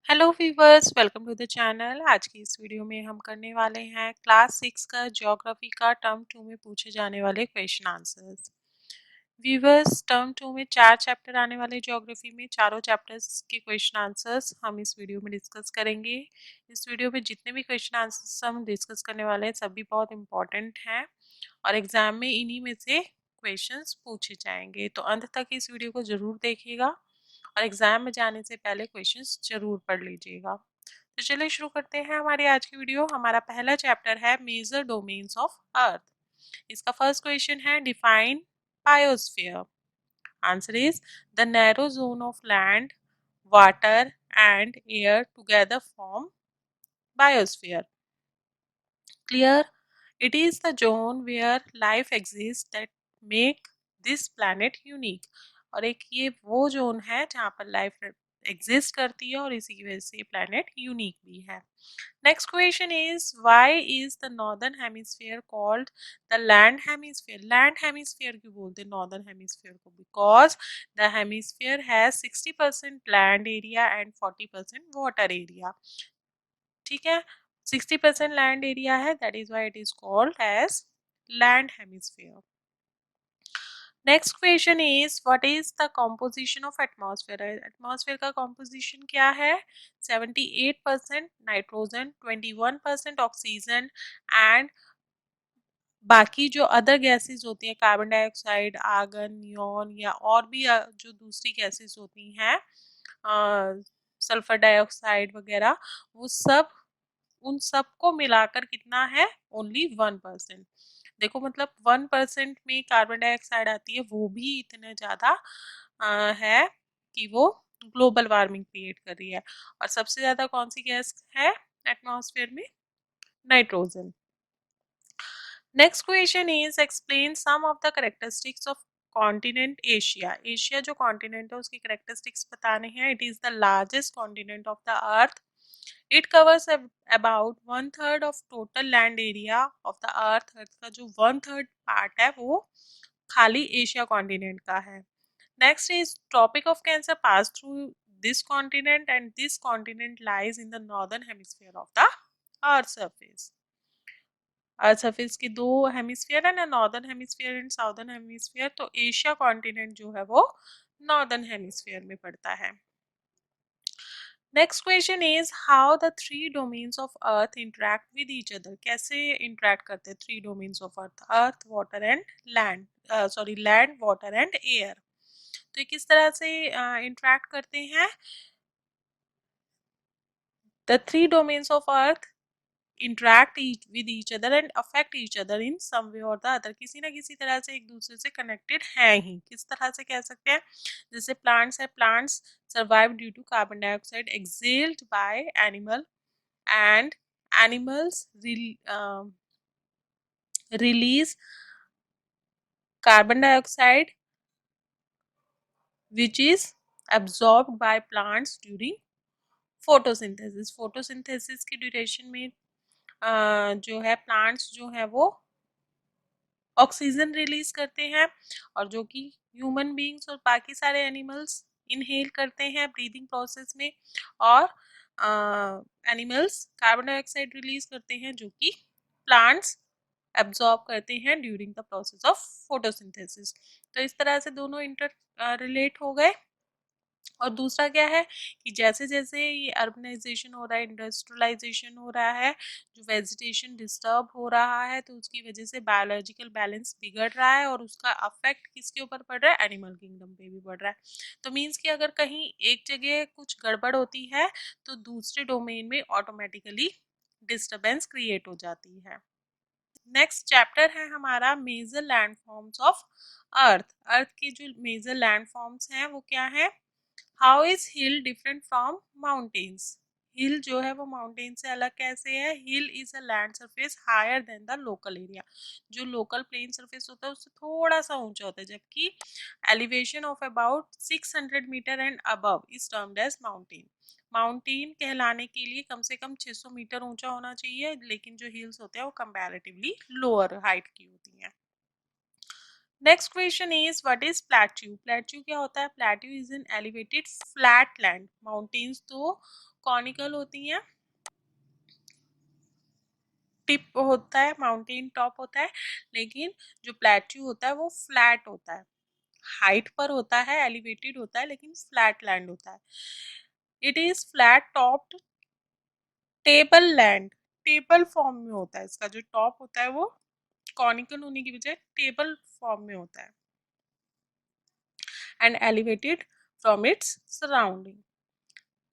Hello viewers, welcome to the channel. आज की इस वीडियो में हम करने वाले हैं क्लास 6 का ज्योग्राफी का टर्म 2 में पूछे जाने वाले क्वेश्चन आंसर्स। वीवर्स, टर्म 2 में 4 चैप्टर आने वाले ज्योग्राफी में चारों चैप्टर्स के क्वेश्चन आंसर्स हम इस वीडियो में डिस्कस करेंगे। इस वीडियो में जितने भी क्वेश्चन आंसर्स हम डिस्कस करने वाले हैं सभी बहुत इंपॉर्टेंट हैं और एग्जाम में इन्हीं में से क्वेश्चंस पूछे जाएंगे, तो अंत तक इस वीडियो को जरूर देखिएगा और एग्जाम में जाने से पहले क्वेश्चंस जरूर पढ़ लीजिएगा। तो चलिए शुरू करते हैं हमारी आज की वीडियो। हमारा पहला चैप्टर है मेजर डोमेन्स ऑफ अर्थ। इसका फर्स्ट क्वेश्चन है define biosphere. Answer is the narrow zone of land, water and air together form biosphere. Clear? It is the zone where life exists that make this planet unique. और एक ये वो zone है जहाँ पर life exist करती है और इसी की वजह से प्लैनेट यूनिक भी है। Next question is why is the northern hemisphere called the land hemisphere. Land hemisphere क्यों बोलते हैं नॉर्दर्न हेमिस्फीयर को? Because the hemisphere has 60% land area and 40% water area. ठीक है, 60% लैंड एरिया है, that is why it is called as land hemisphere. Next question is what is the composition of atmosphere. Atmosphere का composition क्या है? 78% nitrogen, 21% oxygen and बाकी जो other gases होती हैं कार्बन डाइऑक्साइड, आर्गन, नियॉन या और भी जो दूसरी गैसेस होती हैं सल्फर डाइऑक्साइड वगैरह, वो सब उन सबको मिलाकर कितना है? ओनली 1%। देखो मतलब 1% में कार्बन डाइऑक्साइड आती है, वो भी इतने ज्यादा है कि वो ग्लोबल वार्मिंग क्रिएट कर रही है। और सबसे ज्यादा कौन सी गैस है एटमॉस्फेयर में? Nitrogen. Next question is explain some of the characteristics of continent Asia. Asia जो कॉन्टिनेंट है उसकी करेक्टरिस्टिक्स बताने हैं। It is the largest continent of the earth. It covers about 1/3 of total land area of the earth. Earth का जो 1/3 part है वो खाली एशिया कॉन्टिनेंट का है। Next is tropic of cancer pass through this continent and this continent lies in the northern hemisphere of the earth surface. Earth surface के दो hemisphere है ना, northern hemisphere and southern hemisphere. तो Asia continent जो है वो northern hemisphere में पड़ता है। Next question is how the three domains of earth interact with each other. कैसे इंटरेक्ट करते हैं three domains of earth? Earth, water and land, sorry land, water and air. तो ये किस तरह से इंटरेक्ट करते हैं? The three domains of earth interact with each other and affect each other in some way or the other। किसी ना किसी तरह से एक दूसरे से कनेक्टेड है ही। किस तरह से कह सकते हैं? जैसे प्लांट्स है, plants survive due to carbon dioxide exhaled by animal and animals release carbon dioxide which is absorbed by plants during photosynthesis. Photosynthesis की ड्यूरेशन में जो है प्लांट्स जो है वो ऑक्सीजन रिलीज करते हैं और जो कि ह्यूमन बींग्स और बाकी सारे एनिमल्स इनहेल करते हैं ब्रीदिंग प्रोसेस में। और एनिमल्स कार्बन डाइऑक्साइड रिलीज करते हैं जो कि प्लांट्स एब्जॉर्ब करते हैं during the process of photosynthesis. तो इस तरह से दोनों इंटर रिलेट हो गए। और दूसरा क्या है कि जैसे जैसे ये अर्बनाइजेशन हो रहा है, इंडस्ट्रियलाइजेशन हो रहा है, जो वेजिटेशन डिस्टर्ब हो रहा है, तो उसकी वजह से बायोलॉजिकल बैलेंस बिगड़ रहा है और उसका अफेक्ट किसके ऊपर पड़ रहा है? एनिमल किंगडम पे भी पड़ रहा है। तो मीन्स कि अगर कहीं एक जगह कुछ गड़बड़ होती है तो दूसरे डोमेन में ऑटोमेटिकली डिस्टर्बेंस क्रिएट हो जाती है। नेक्स्ट चैप्टर है हमारा major landforms of earth. Earth के जो मेजर लैंडफॉर्म्स हैं वो क्या है? How is hill different from mountains. Hill जो है वो माउंटेन से अलग कैसे है? Hill is a land surface higher than the local area. जो लोकल प्लेन सरफेस होता है उससे थोड़ा सा ऊंचा होता है, जबकि elevation of about 600 metre and above is termed as mountain. Mountain कहलाने के लिए कम से कम 600 मीटर ऊंचा होना चाहिए, लेकिन जो हिल्स होते हैं वो कंपैरेटिवली लोअर हाइट की होती हैं। Next question is what is plateau. Plateau क्या होता है? Plateau is an elevated flat land. Mountains तो कॉनिकल होती हैं, टिप होता है, माउंटेन टॉप होता है, लेकिन जो प्लेट्यू होता है वो फ्लैट होता है, हाइट पर होता है, एलिवेटेड होता है, लेकिन फ्लैट लैंड होता है। It is flat topped table land, table form में होता है, इसका जो टॉप होता है वो कॉनिकल होने की बजाय टेबल फॉर्म में होता है, and elevated from its surrounding.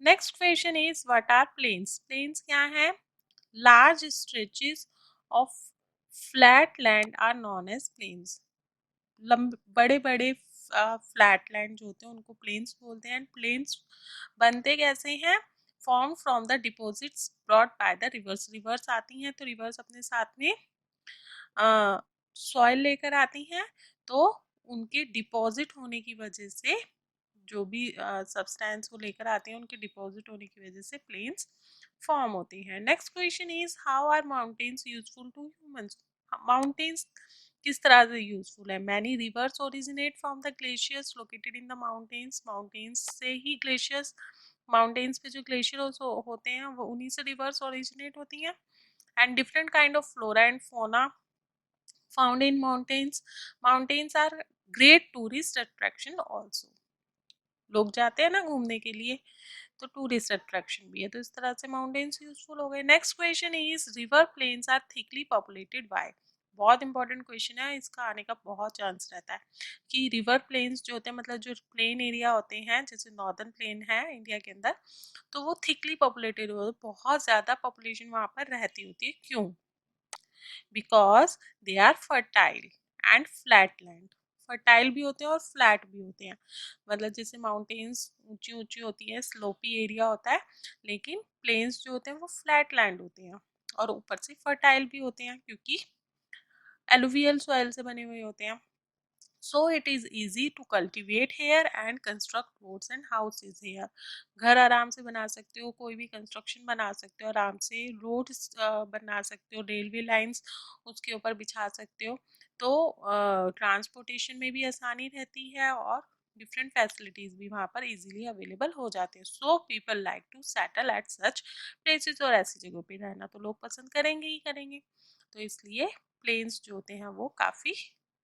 Next question is what are plains? Plains क्या है? Large stretches of flat land are known as plains. बड़े बड़े फ्लैट लैंड जो होते हैं उनको प्लेन्स बोलते हैं। प्लेन्स बनते कैसे हैं? Form from the deposits brought by the reverse. Reverse आती हैं तो रिवर्स अपने साथ में सॉइल लेकर आती हैं, तो उनके डिपॉजिट होने की वजह से जो भी सब्सटेंस वो लेकर आते हैं उनके डिपॉजिट होने की वजह से प्लेन्स फॉर्म होती हैं। Next question is how are mountains useful to humans? Mountains किस तरह से यूजफुल है? Many rivers originate from the glaciers located in the mountains. Mountains से ही ग्लेशियर्स, माउंटेन्स पे जो ग्लेशियर होते हैं वो उन्हीं से रिवर्स ओरिजिनेट होती हैं। And different kind of flora and fauna found in mountains. Mountains are great tourist attraction also. लोग जाते हैं ना घूमने के लिए, तो टूरिस्ट अट्रैक्शन भी है, तो इस तरह से माउंटेन्स यूजफुल हो गए। Next question is river plains are thickly populated why? बहुत इंपॉर्टेंट क्वेश्चन है, इसका आने का बहुत चांस रहता है कि रिवर प्लेन्स जो होते हैं, मतलब जो प्लेन एरिया होते हैं, जैसे नॉर्दर्न प्लेन है इंडिया के अंदर, तो वो थिकली पॉपुलेटेड हो, बहुत ज़्यादा पॉपुलेशन वहाँ पर रहती होती है। क्यों? Because they are fertile and flat land. Fertile भी होते हैं और फ्लैट भी होते हैं, मतलब जैसे माउंटेन्स ऊंची ऊंची होती है, स्लोपी एरिया होता है, लेकिन प्लेन्स जो होते हैं वो फ्लैट लैंड होते हैं और ऊपर से फर्टाइल भी होते हैं क्योंकि एलुवियल सॉइल से बने हुए होते हैं। So it is easy to cultivate here and construct roads and houses here. घर आराम से बना सकते हो, कोई भी कंस्ट्रक्शन बना सकते हो आराम से, रोड्स बना सकते हो, रेलवे लाइंस उसके ऊपर बिछा सकते हो, तो ट्रांसपोर्टेशन में भी आसानी रहती है और डिफरेंट फैसिलिटीज भी वहाँ पर इजीली अवेलेबल हो जाते हैं। So people like to settle at such places. और ऐसी जगहों पे रहना तो लोग पसंद करेंगे ही करेंगे, तो इसलिए प्लेन्स जो होते हैं वो काफ़ी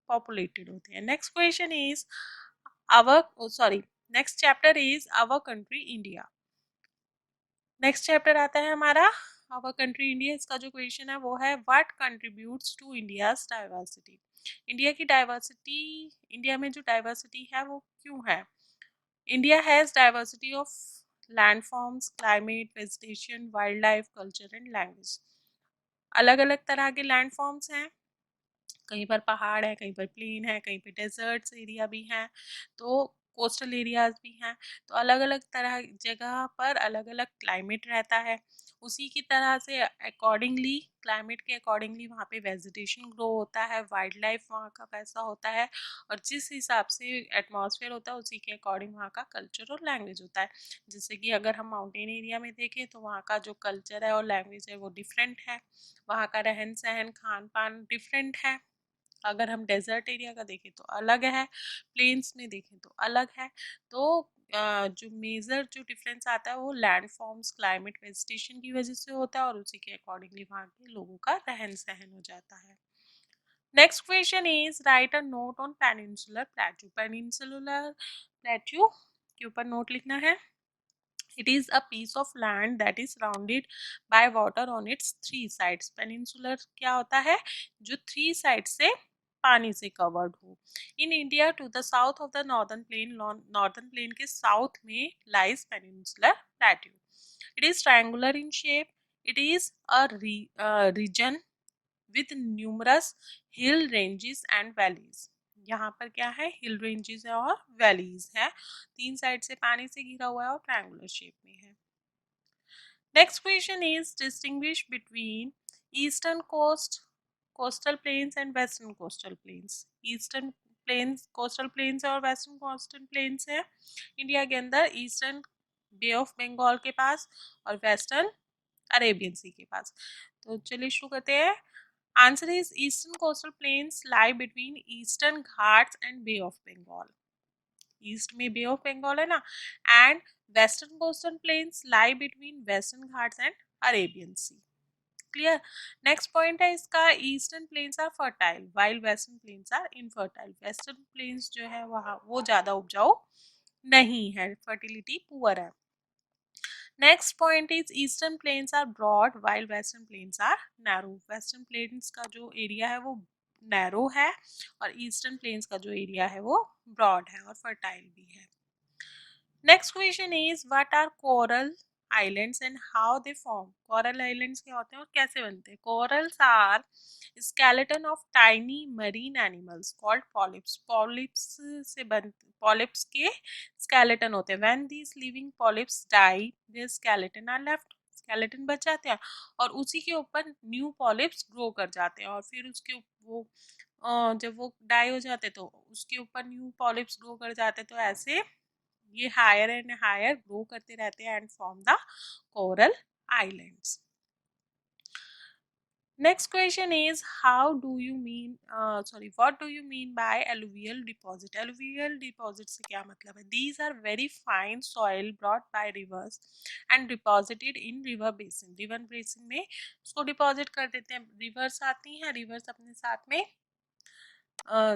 populated होते हैं। Next question is our sorry next chapter is our country India. Next chapter आता है हमारा आवर कंट्री इंडिया। इसका जो क्वेश्चन है वो है what contributes to India's diversity? India की डाइवर्सिटी, इंडिया में जो डाइवर्सिटी है वो क्यों है? India has diversity of landforms, climate, vegetation, wild life, culture and language. अलग अलग तरह के लैंडफॉर्म्स हैं, कहीं पर पहाड़ है, कहीं पर प्लेन है, कहीं पे डेजर्ट्स एरिया भी हैं, तो कोस्टल एरियाज भी हैं, तो अलग अलग तरह जगह पर अलग अलग क्लाइमेट रहता है। उसी की तरह से अकॉर्डिंगली, क्लाइमेट के अकॉर्डिंगली वहाँ पे वेजिटेशन ग्रो होता है, वाइल्ड लाइफ वहाँ का वैसा होता है, और जिस हिसाब से एटमॉस्फेयर होता है उसी के अकॉर्डिंग वहाँ का कल्चर और लैंग्वेज होता है। जैसे कि अगर हम माउंटेन एरिया में देखें तो वहाँ का जो कल्चर है और लैंग्वेज है वो डिफरेंट है, वहाँ का रहन सहन खान पान डिफरेंट है। अगर हम डेजर्ट एरिया का देखें तो अलग है, प्लेन्स में देखें तो अलग है। तो जो मेजर जो डिफरेंस आता है वो लैंड फॉर्म्स, क्लाइमेट, वेजिटेशन की वजह से होता है और उसी के अकॉर्डिंगली वहाँ के लोगों का रहन सहन हो जाता है। Next question is right a note on peninsular plateau. Peninsular plateau के ऊपर नोट लिखना है। It is a piece of land that is surrounded by water on its three sides. Peninsular क्या होता है? जो three sides से पानी से covered हो। In India to the south of the northern plain के south में lies peninsular plateau. It is triangular in shape. It is a region with numerous hill ranges and valleys. यहाँ पर क्या है? हिल रेंजेस है और valleys है, तीन साइड से पानी से घिरा हुआ है और ट्रायंगुलर शेप में है। Next question is distinguish between eastern coastal plains and western coastal plains. Eastern plains coastal plains है और वेस्टर्न कोस्टल प्लेन्स है इंडिया के अंदर, ईस्टर्न बे ऑफ बंगाल के पास और वेस्टर्न अरेबियन सी के पास। तो चलिए शुरू करते हैं। Answer is eastern coastal plains lie between eastern Ghats and bay of Bengal. East में बे ऑफ बंगाल है ना, and western coastal plains lie between western Ghats and Arabian sea. Clear. Next point है इसका, eastern plains are fertile while western plains are infertile. Western plains जो है वहाँ वो ज्यादा उपजाऊ नहीं है, फर्टिलिटी पुअर है। Next point is eastern plains are broad while western plains are narrow. Western plains का जो एरिया है वो नैरो है और ईस्टर्न प्लेन्स का जो एरिया है वो ब्रॉड है और फर्टाइल भी है। Next question is what are coral islands and how they form. Coral islands क्या होते हैं और कैसे बनते हैं? Corals are skeleton of tiny marine animals called polyps। polyps से बन polyps के skeleton होते हैं। when these living polyps die their skeleton are left। skeleton बच जाते हैं और उसी के ऊपर न्यू polyps ग्रो कर जाते हैं और फिर उसके वो जब वो डाई हो जाते तो उसके ऊपर न्यू polyps ग्रो कर जाते, तो ऐसे ये हायर एंड हायर ग्रो करते रहते हैं and form the coral islands. Next question is how do you mean what do you mean by alluvial deposit? Alluvial deposit से क्या मतलब है? These are very fine soil brought by rivers and deposited in river basin। river basin में उसको deposit कर देते हैं। rivers आती हैं, rivers अपने साथ में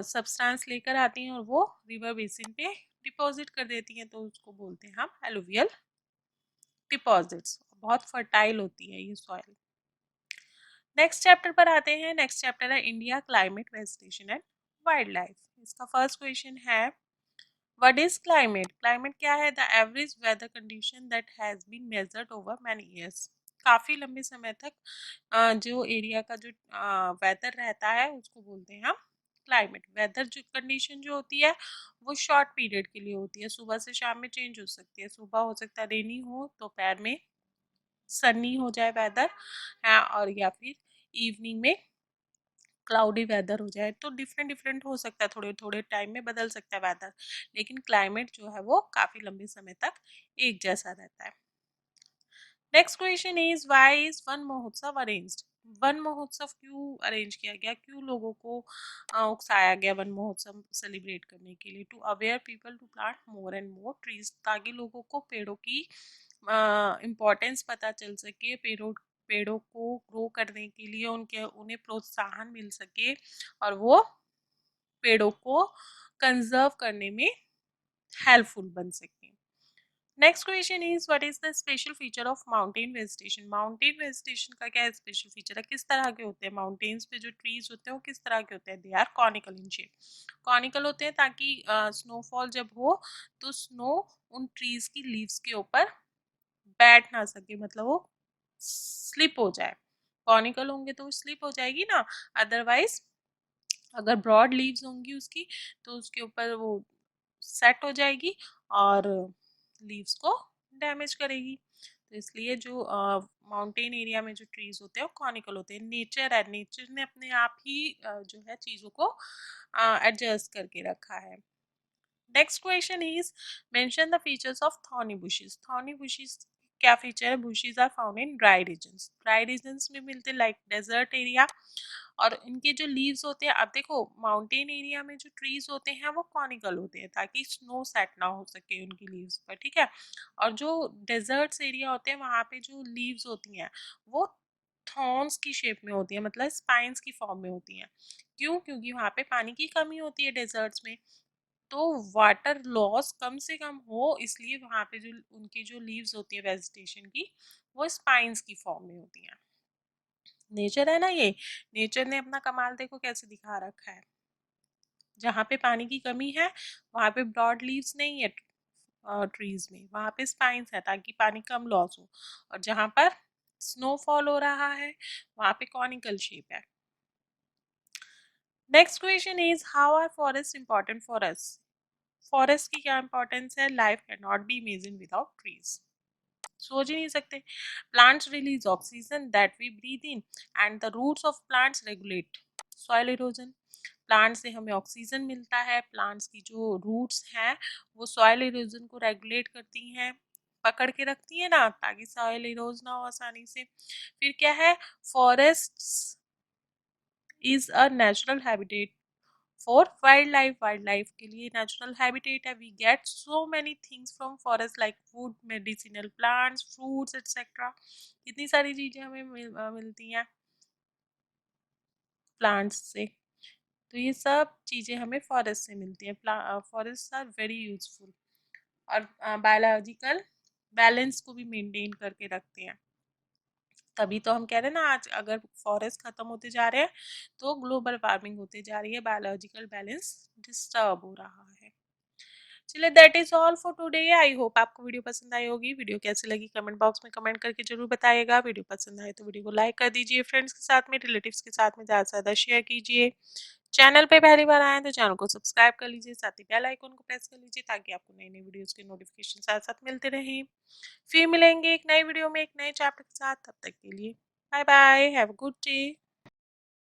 substance लेकर आती हैं और वो river basin पे deposit कर देती हैं, तो उसको बोलते हैं हम alluvial deposits। बहुत fertile होती है ये soil। नेक्स्ट चैप्टर पर आते हैं। नेक्स्ट चैप्टर है India climate vegetation and wild life. इसका फर्स्ट क्वेश्चन है व्हाट इज क्लाइमेट। क्लाइमेट क्या है? The average weather condition that has been measured over many years. काफी लंबे समय तक जो एरिया का जो वेदर रहता है उसको बोलते हैं हम क्लाइमेट। वेदर जो कंडीशन जो होती है वो शॉर्ट पीरियड के लिए होती है, सुबह से शाम में चेंज हो सकती है। सुबह हो सकता है रेनी हो, दोपहर में सनी हो जाए वेदर, और या फिर इवनिंग में क्लाउडी वेदर हो जाए। तो डिफरेंट डिफरेंट हो सकता है, थोड़े थोड़े टाइम में बदल सकता है वेदर, लेकिन क्लाइमेट जो है वो काफी लंबे समय तक एक जैसा रहता है। Next question is why is one महोत्सव अरेंज्ड। वन महोत्सव क्यों अरेंज किया गया, क्यों लोगों को उकसाया गया वन महोत्सव सेलिब्रेट करने के लिए? To aware people to plant more and more trees, ताकि लोगों को पेड़ों की इम्पोर्टेंस पता चल सके, पेड़ों को ग्रो करने के लिए उन्हें प्रोत्साहन मिल सके और वो पेड़ों को कंजर्व करने में हेल्पफुल बन सके। Next question is what is the special feature of mountain vegetation. Mountain vegetation का क्या स्पेशल फीचर है, किस तरह के होते हैं? माउंटेन्स पे जो ट्रीज होते हैं वो किस तरह के होते हैं? They are conical in shape. Conical होते हैं ताकि स्नोफॉल जब हो तो स्नो उन ट्रीज की लीव्स के ऊपर बैठ ना सके, मतलब वो स्लिप हो जाए। कॉनिकल होंगे तो स्लिप हो जाएगी ना, अदरवाइज अगर ब्रॉड लीव्स होंगी उसकी तो उसके ऊपर वो सेट हो जाएगी और लीव्स को डैमेज करेगी। तो इसलिए जो माउंटेन एरिया में जो ट्रीज होते हैं वो कॉनिकल होते हैं। नेचर है, नेचर ने अपने आप ही जो है चीज़ों को एडजस्ट करके रखा है। Next question is mention the features of thorny bushes. Thorny bushes क्या फीचर है? Bushes are found in dry regions. Dry regions में मिलते लाइक डेजर्ट एरिया, और इनके जो लीव्स होते हैं, अब देखो माउंटेन एरिया में जो ट्रीज होते हैं वो कॉनिकल होते हैं ताकि स्नो सेट ना हो सके उनकी लीव्स पर, ठीक है। और जो डेजर्ट्स एरिया होते हैं वहाँ पे जो लीव्स होती हैं वो थॉर्न्स की शेप में होती है, मतलब स्पाइंस की फॉर्म में होती हैं। क्यों? क्योंकि वहाँ पे पानी की कमी होती है डेजर्ट्स में, तो वाटर लॉस कम से कम हो, इसलिए वहाँ पे जो उनकी जो लीव्स होती है वेजिटेशन की वो स्पाइंस की फॉर्म में होती हैं। नेचर है ना ये, नेचर ने अपना कमाल देखो कैसे दिखा रखा है। जहाँ पे पानी की कमी है वहाँ पे ब्रॉड लीव्स नहीं है ट्रीज में, वहाँ पे स्पाइंस है ताकि पानी कम लॉस हो, और जहाँ पर स्नोफॉल हो रहा है वहाँ पे कॉनिकल शेप है। Next question is how are forest important for us. Forest की क्या इंपॉर्टेंस है? Life can not be imagine without trees, सोच ही नहीं सकते। Plants release oxygen that we breathe in and the roots of plants regulate soil erosion. Plant से हमें oxygen मिलता है, प्लांट्स की जो रूट्स हैं वो सॉइल इरोजन को रेगुलेट करती हैं, पकड़ के रखती है ना, ताकि सॉइल इरोज ना हो आसानी से। फिर क्या है? Forest is a natural habitat for wild life के लिए नेचुरल हैबिटेट है, we get so many things from forest like food, medicinal plants, fruits etcetera. कितनी सारी चीजें हमें मिलती हैं प्लांट्स से। तो ये सब चीजें हमें फॉरेस्ट से मिलती हैं। फॉरेस्ट आर वेरी यूजफुल और बायोलॉजिकल बैलेंस को भी मेंटेन करके रखते हैं। तभी तो हम कह रहे हैं ना, आज अगर फॉरेस्ट खत्म होते जा रहे हैं तो ग्लोबल वार्मिंग होते जा रही है, बायोलॉजिकल बैलेंस डिस्टर्ब हो रहा है। चलिए, that is all for today. I hope आपको वीडियो पसंद आई होगी। वीडियो कैसी लगी कमेंट बॉक्स में कमेंट करके जरूर बताइएगा। वीडियो पसंद आए तो वीडियो को लाइक कर दीजिए, फ्रेंड्स के साथ में, रिलेटिव्स के साथ में ज़्यादा से ज़्यादा शेयर कीजिए। चैनल पे पहली बार आए तो चैनल को सब्सक्राइब कर लीजिए, साथ ही बेल आइकन को प्रेस कर लीजिए ताकि आपको नई नई वीडियोस के नोटिफिकेशन साथ साथ मिलते रहें। फिर मिलेंगे एक नई वीडियो में एक नए चैप्टर के साथ, तब तक के लिए bye bye, have a good day.